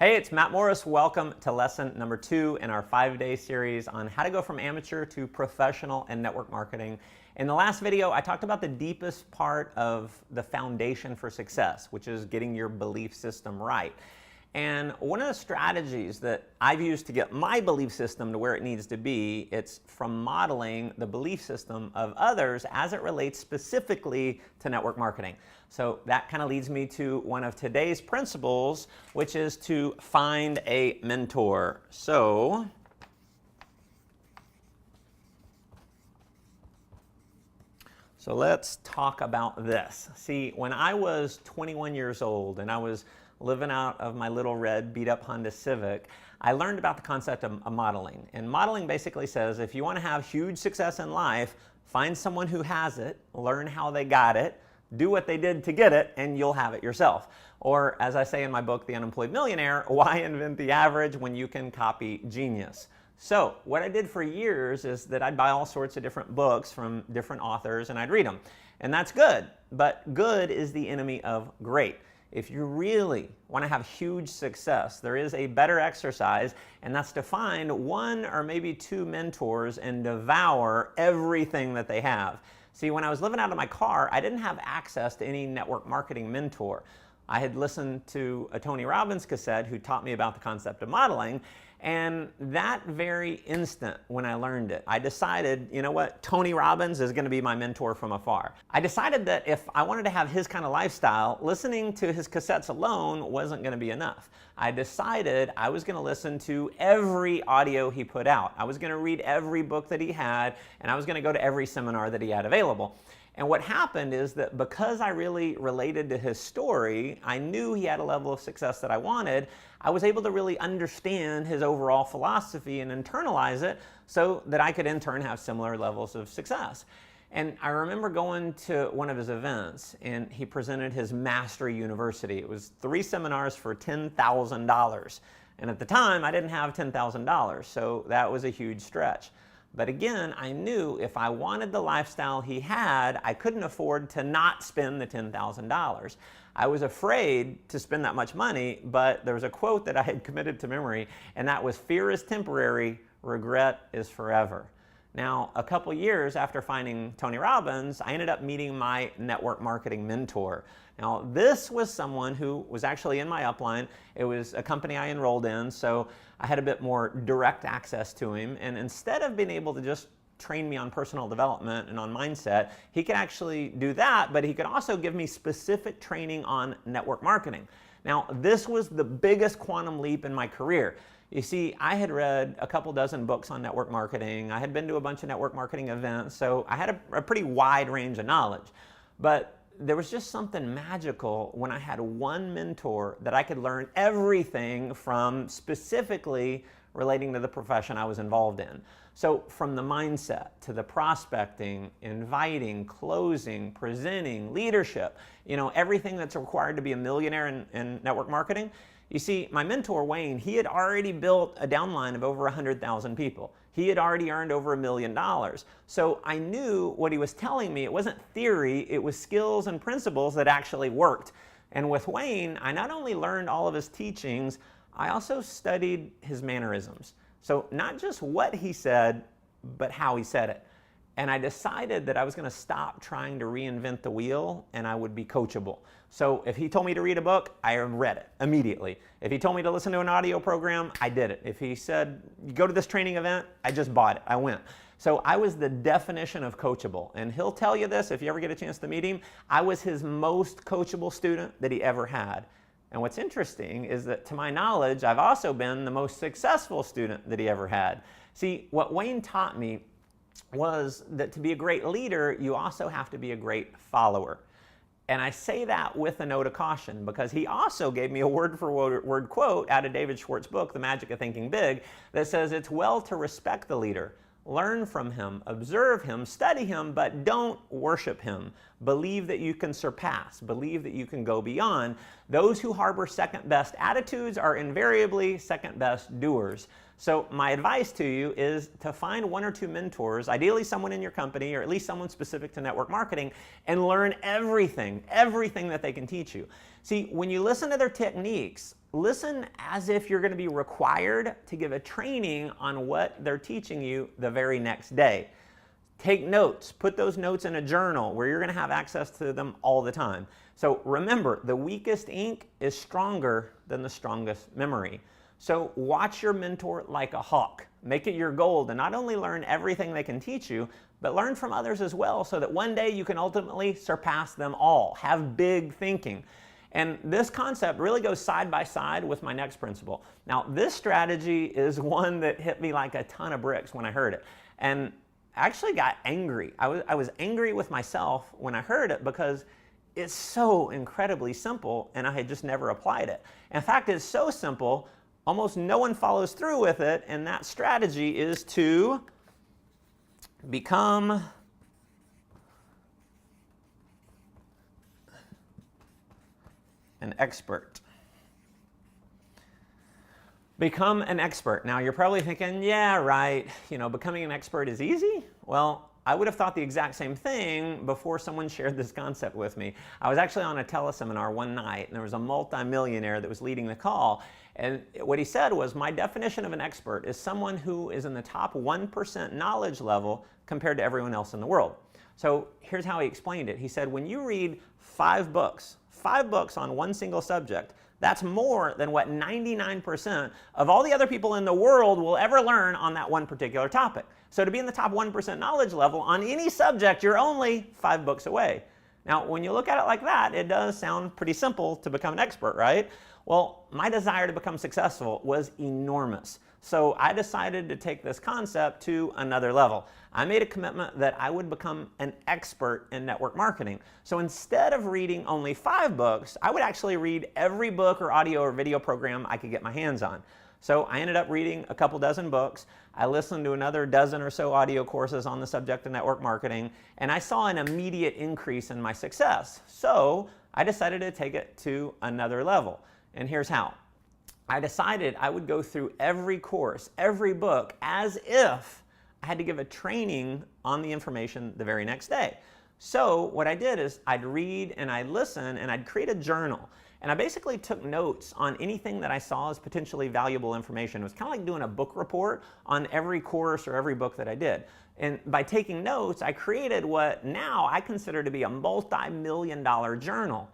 Hey, it's Matt Morris. Welcome to lesson number 2 in our 5-day series on how to go from amateur to professional in network marketing. In the last video, I talked about the deepest part of the foundation for success, which is getting your belief system right. And one of the strategies that I've used to get my belief system to where it needs to be, it's from modeling the belief system of others as it relates specifically to network marketing. So that kind of leads me to one of today's principles, which is to find a mentor. So let's talk about this. See, when I was 21 years old and I was living out of my little red beat up Honda Civic, I learned about the concept of modeling. And modeling basically says if you want to have huge success in life, find someone who has it, learn how they got it, do what they did to get it, and you'll have it yourself. Or as I say in my book, The Unemployed Millionaire, why invent the average when you can copy genius? So what I did for years is that I'd buy all sorts of different books from different authors and I'd read them. And that's good, but good is the enemy of great. If you really want to have huge success, there is a better exercise, and that's to find one or maybe two mentors and devour everything that they have. See, when I was living out of my car, I didn't have access to any network marketing mentor. I had listened to a Tony Robbins cassette who taught me about the concept of modeling, and that very instant when I learned it, I decided, you know what, Tony Robbins is going to be my mentor from afar. I decided that if I wanted to have his kind of lifestyle, listening to his cassettes alone wasn't going to be enough. I decided I was going to listen to every audio he put out. I was going to read every book that he had, and I was going to go to every seminar that he had available. And what happened is that because I really related to his story, I knew he had a level of success that I wanted. I was able to really understand his overall philosophy and internalize it so that I could in turn have similar levels of success. And I remember going to one of his events and he presented his Mastery University. It was 3 seminars for $10,000. And at the time I didn't have $10,000, so that was a huge stretch. But again, I knew if I wanted the lifestyle he had, I couldn't afford to not spend the $10,000. I was afraid to spend that much money, but there was a quote that I had committed to memory, and that was, "Fear is temporary, regret is forever." Now, a couple years after finding Tony Robbins, I ended up meeting my network marketing mentor. Now, this was someone who was actually in my upline. It was a company I enrolled in, so I had a bit more direct access to him. And instead of being able to just train me on personal development and on mindset, he could actually do that, but he could also give me specific training on network marketing. Now, this was the biggest quantum leap in my career. You see, I had read a couple dozen books on network marketing. I had been to a bunch of network marketing events, so I had a pretty wide range of knowledge. But there was just something magical when I had one mentor that I could learn everything from, specifically relating to the profession I was involved in. So from the mindset to the prospecting, inviting, closing, presenting, leadership, everything that's required to be a millionaire in network marketing. You see, my mentor, Wayne, he had already built a downline of over 100,000 people. He had already earned over $1 million. So I knew what he was telling me. It wasn't theory, it was skills and principles that actually worked. And with Wayne, I not only learned all of his teachings, I also studied his mannerisms. So not just what he said, but how he said it. And I decided that I was going to stop trying to reinvent the wheel and I would be coachable. So if he told me to read a book, I read it immediately. If he told me to listen to an audio program, I did it. If he said, go to this training event, I just bought it. I went. So I was the definition of coachable. And he'll tell you this if you ever get a chance to meet him. I was his most coachable student that he ever had. And what's interesting is that, to my knowledge, I've also been the most successful student that he ever had. See, what Wayne taught me was that to be a great leader, you also have to be a great follower. And I say that with a note of caution because he also gave me a word-for-word quote out of David Schwartz's book, The Magic of Thinking Big, that says it's well to respect the leader, learn from him, observe him, study him, but don't worship him. Believe that you can surpass. Believe that you can go beyond. Those who harbor second-best attitudes are invariably second-best doers. So my advice to you is to find 1 or 2 mentors, ideally someone in your company or at least someone specific to network marketing, and learn everything that they can teach you. See, when you listen to their techniques, listen as if you're going to be required to give a training on what they're teaching you the very next day. Take notes, put those notes in a journal where you're going to have access to them all the time. So remember, the weakest ink is stronger than the strongest memory. So watch your mentor like a hawk. Make it your goal to not only learn everything they can teach you, but learn from others as well so that one day you can ultimately surpass them all. Have big thinking. And this concept really goes side by side with my next principle. Now, this strategy is one that hit me like a ton of bricks when I heard it. And I actually got angry. I was angry with myself when I heard it because it's so incredibly simple and I had just never applied it. In fact, it's so simple, almost no one follows through with it, and that strategy is to become an expert. Become an expert. Now you're probably thinking, yeah, right, becoming an expert is easy. Well, I would have thought the exact same thing before someone shared this concept with me. I was actually on a teleseminar one night and there was a multimillionaire that was leading the call. And what he said was, my definition of an expert is someone who is in the top 1% knowledge level compared to everyone else in the world. So here's how he explained it. He said, when you read 5 books on one single subject, that's more than what 99% of all the other people in the world will ever learn on that one particular topic. So to be in the top 1% knowledge level on any subject, you're only 5 books away. Now, when you look at it like that, it does sound pretty simple to become an expert, right? Well, my desire to become successful was enormous. So I decided to take this concept to another level. I made a commitment that I would become an expert in network marketing. So instead of reading only 5 books, I would actually read every book or audio or video program I could get my hands on. So I ended up reading a couple dozen books. I listened to another dozen or so audio courses on the subject of network marketing, and I saw an immediate increase in my success. So I decided to take it to another level. And here's how. I decided I would go through every course, every book, as if I had to give a training on the information the very next day. So what I did is I'd read and I'd listen and I'd create a journal. And I basically took notes on anything that I saw as potentially valuable information. It was kind of like doing a book report on every course or every book that I did. And by taking notes, I created what now I consider to be a multi-million-dollar journal.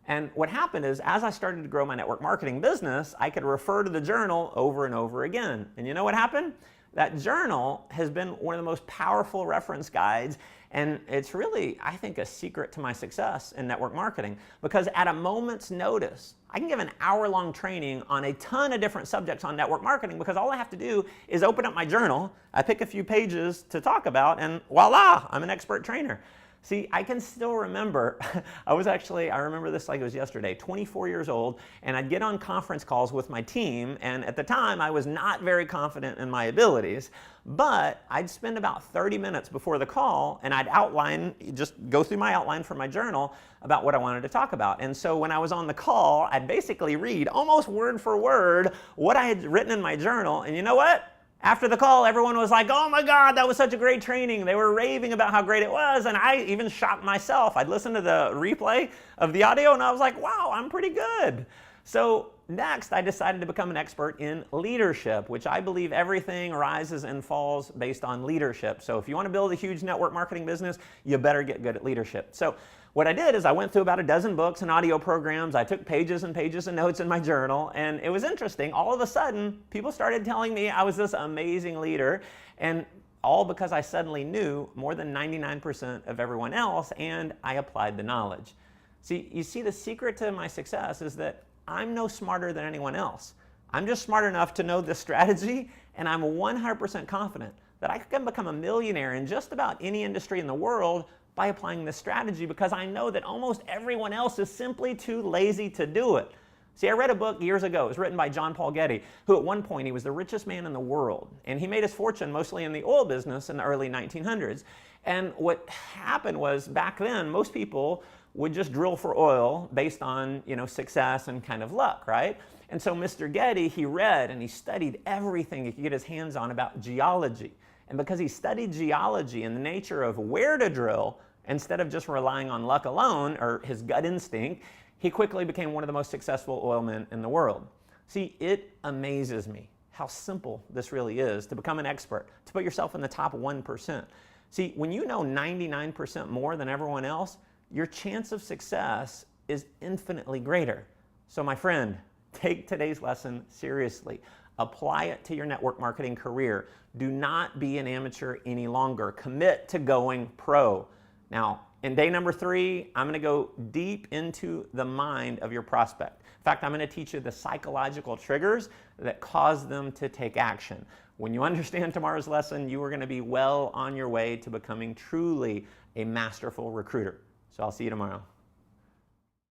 And what happened is, as I started to grow my network marketing business, I could refer to the journal over and over again. And you know what happened? That journal has been one of the most powerful reference guides, and it's really, I think, a secret to my success in network marketing, because at a moment's notice, I can give an hour-long training on a ton of different subjects on network marketing, because all I have to do is open up my journal, I pick a few pages to talk about, and voila, I'm an expert trainer. See, I can still remember, I remember this like it was yesterday, 24 years old, and I'd get on conference calls with my team, and at the time I was not very confident in my abilities, but I'd spend about 30 minutes before the call and I'd just go through my outline from my journal about what I wanted to talk about. And so when I was on the call, I'd basically read almost word for word what I had written in my journal, and you know what? After the call, everyone was like, oh my God, that was such a great training. They were raving about how great it was, and I even shocked myself. I'd listen to the replay of the audio, and I was like, wow, I'm pretty good. So next, I decided to become an expert in leadership, which I believe everything rises and falls based on leadership. So if you want to build a huge network marketing business, you better get good at leadership. So what I did is I went through about a dozen books and audio programs. I took pages and pages of notes in my journal, and it was interesting. All of a sudden, people started telling me I was this amazing leader, and all because I suddenly knew more than 99% of everyone else, and I applied the knowledge. See, you see, the secret to my success is that I'm no smarter than anyone else. I'm just smart enough to know this strategy, and I'm 100% confident that I can become a millionaire in just about any industry in the world by applying this strategy, because I know that almost everyone else is simply too lazy to do it. See, I read a book years ago. It was written by John Paul Getty, who at one point, he was the richest man in the world. And he made his fortune mostly in the oil business in the early 1900s. And what happened was, back then, most people would just drill for oil based on, success and kind of luck, right? And so Mr. Getty, he read and he studied everything he could get his hands on about geology. And because he studied geology and the nature of where to drill, instead of just relying on luck alone or his gut instinct, he quickly became one of the most successful oilmen in the world. See, it amazes me how simple this really is to become an expert, to put yourself in the top 1%. See, when you know 99% more than everyone else, your chance of success is infinitely greater. So my friend, take today's lesson seriously. Apply it to your network marketing career. Do not be an amateur any longer. Commit to going pro. Now, in day number 3, I'm going to go deep into the mind of your prospect. In fact, I'm going to teach you the psychological triggers that cause them to take action. When you understand tomorrow's lesson, you are going to be well on your way to becoming truly a masterful recruiter. So I'll see you tomorrow.